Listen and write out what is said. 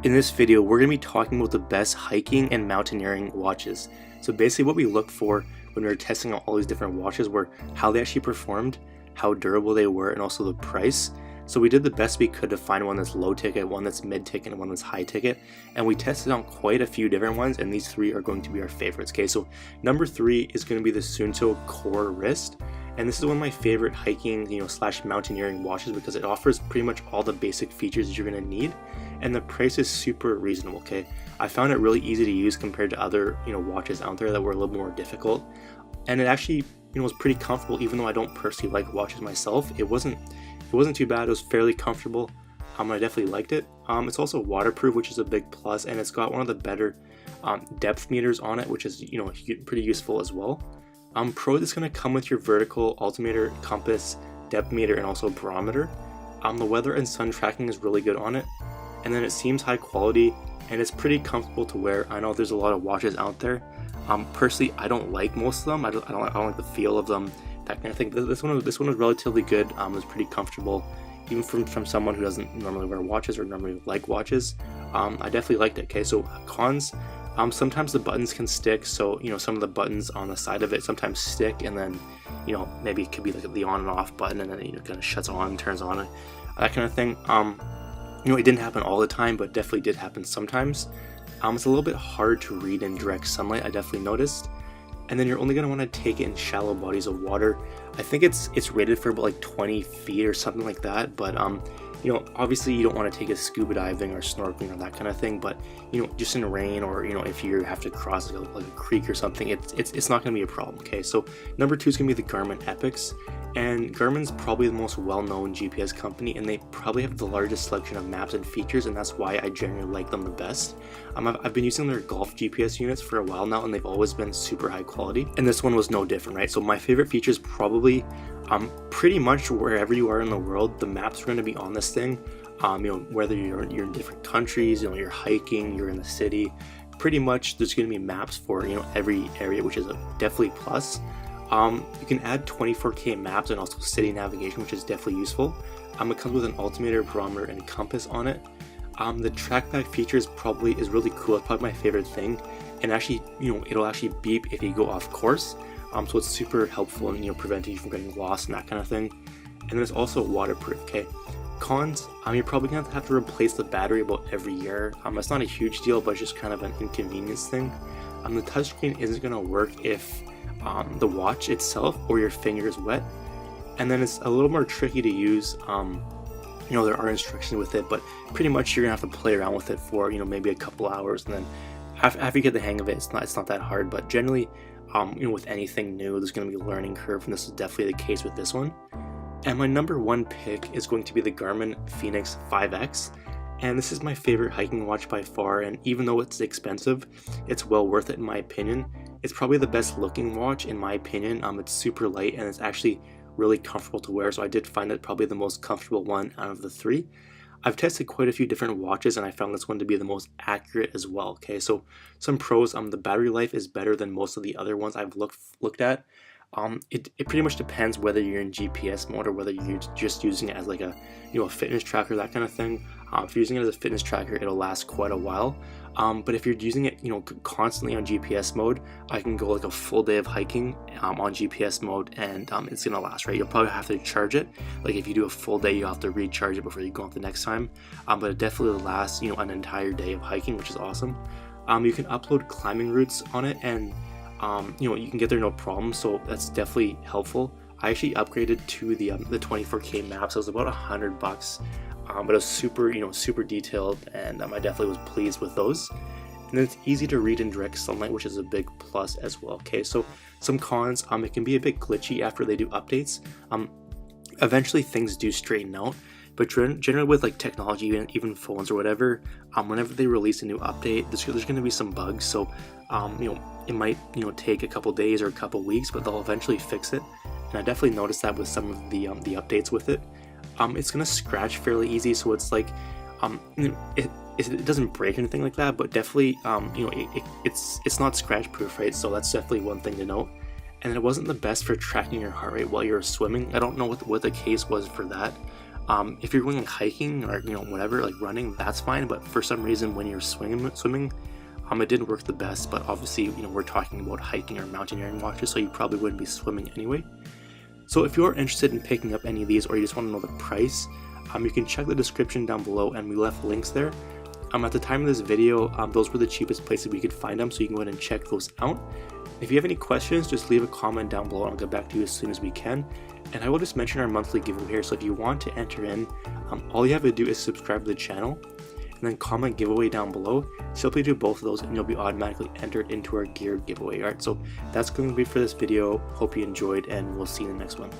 In this video, we're going to be talking about the best hiking and mountaineering watches. So basically what we looked for when we were testing out all these different watches were how they actually performed, how durable they were, and also the price. So we did the best we could to find one that's low ticket, one that's mid ticket, and one that's high ticket. And we tested out quite a few different ones, and these three are going to be our favorites. Okay, so number 3 is going to be the Suunto Core wrist. And this is one of my favorite hiking, slash mountaineering watches because it offers pretty much all the basic features that you're going to need. And the price is super reasonable, okay? I found it really easy to use compared to other, watches out there that were a little more difficult. And it actually, was pretty comfortable even though I don't personally like watches myself. It wasn't too bad. It was fairly comfortable. I definitely liked it. It's also waterproof, which is a big plus, and it's got one of the better depth meters on it, which is, pretty useful as well. Pro is going to come with your vertical altimeter, compass, depth meter, and also barometer. The weather and sun tracking is really good on it. And then it seems high quality and it's pretty comfortable to wear. I know there's a lot of watches out there. Personally, I don't like most of them. I don't like the feel of them, that kind of thing. This one was relatively good. It was pretty comfortable, even from someone who doesn't normally wear watches or normally like watches. I definitely liked it. Okay, so cons. Sometimes the buttons can stick. So some of the buttons on the side of it sometimes stick, and then maybe it could be like the on and off button, and then it kind of shuts on, turns on, that kind of thing. It didn't happen all the time, but definitely did happen sometimes. It's a little bit hard to read in direct sunlight, I definitely noticed. And then you're only going to want to take it in shallow bodies of water. I think it's rated for about like 20 feet or something like that, but obviously you don't want to take it scuba diving or snorkeling or that kind of thing, but just in rain or if you have to cross like a creek or something, it's not going to be a problem. Okay, so number 2 is going to be the Garmin Epix. And Garmin's probably the most well-known GPS company, and they probably have the largest selection of maps and features, and that's why I generally like them the best. I've been using their golf GPS units for a while now, and they've always been super high quality, and this one was no different, right? So my favorite feature is probably pretty much wherever you are in the world, the maps are going to be on this thing. Whether you're in different countries, you're hiking, you're in the city, pretty much there's going to be maps for every area, which is a definitely plus. You can add 24K maps and also city navigation, which is definitely useful. It comes with an altimeter, barometer, and compass on it. The trackback feature is really cool. It's probably my favorite thing. And actually, it'll actually beep if you go off course. So it's super helpful in preventing you from getting lost and that kind of thing. And then it's also waterproof. Okay. Cons, you're probably gonna have to replace the battery about every year. It's not a huge deal, but it's just kind of an inconvenience thing. The touchscreen isn't gonna work if the watch itself or your finger is wet, and then it's a little more tricky to use. There are instructions with it, but pretty much you're gonna have to play around with it for maybe a couple hours, and then after you get the hang of it, it's not that hard. But generally, with anything new, there's gonna be a learning curve, and this is definitely the case with this one. And my number 1 pick is going to be the Garmin Fenix 5X. And this is my favorite hiking watch by far, and even though it's expensive, it's well worth it in my opinion. It's probably the best looking watch in my opinion. It's super light and it's actually really comfortable to wear, so I did find it probably the most comfortable one out of the 3. I've tested quite a few different watches and I found this one to be the most accurate as well. Okay, so some pros, the battery life is better than most of the other ones I've looked at. It pretty much depends whether you're in GPS mode or whether you're just using it as like a fitness tracker, that kind of thing. If you're using it as a fitness tracker, it'll last quite a while. But if you're using it constantly on GPS mode, I can go like a full day of hiking on GPS mode, and it's gonna last, right? You'll probably have to charge it. Like if you do a full day, you have to recharge it before you go on the next time. But it definitely lasts an entire day of hiking, which is awesome. You can upload climbing routes on it, and you can get there no problem, so that's definitely helpful. I actually upgraded to the 24K maps. So it was about $100, but it was super detailed, and I definitely was pleased with those. And then it's easy to read in direct sunlight, which is a big plus as well. Okay, so some cons, it can be a bit glitchy after they do updates. Eventually things do straighten out, but generally with like technology, even phones or whatever, whenever they release a new update, there's going to be some bugs. So it might take a couple days or a couple weeks, but they'll eventually fix it. And I definitely noticed that with some of the updates with it. It's gonna scratch fairly easy, so it's like it doesn't break anything like that, but definitely it's not scratch proof, right? So that's definitely one thing to note. And it wasn't the best for tracking your heart rate while you're swimming. I don't know what the case was for that. If you're going like hiking or whatever, like running, that's fine. But for some reason, when you're swimming, it didn't work the best. But obviously, we're talking about hiking or mountaineering watches, so you probably wouldn't be swimming anyway. So if you're interested in picking up any of these, or you just want to know the price, you can check the description down below, and we left links there. At the time of this video, those were the cheapest places we could find them, so you can go ahead and check those out. If you have any questions, just leave a comment down below and I'll get back to you as soon as we can. And I will just mention our monthly giveaway here, so if you want to enter in, all you have to do is subscribe to the channel and then comment giveaway down below. Simply do both of those and you'll be automatically entered into our gear giveaway. Alright, so that's going to be for this video. Hope you enjoyed, and we'll see you in the next one.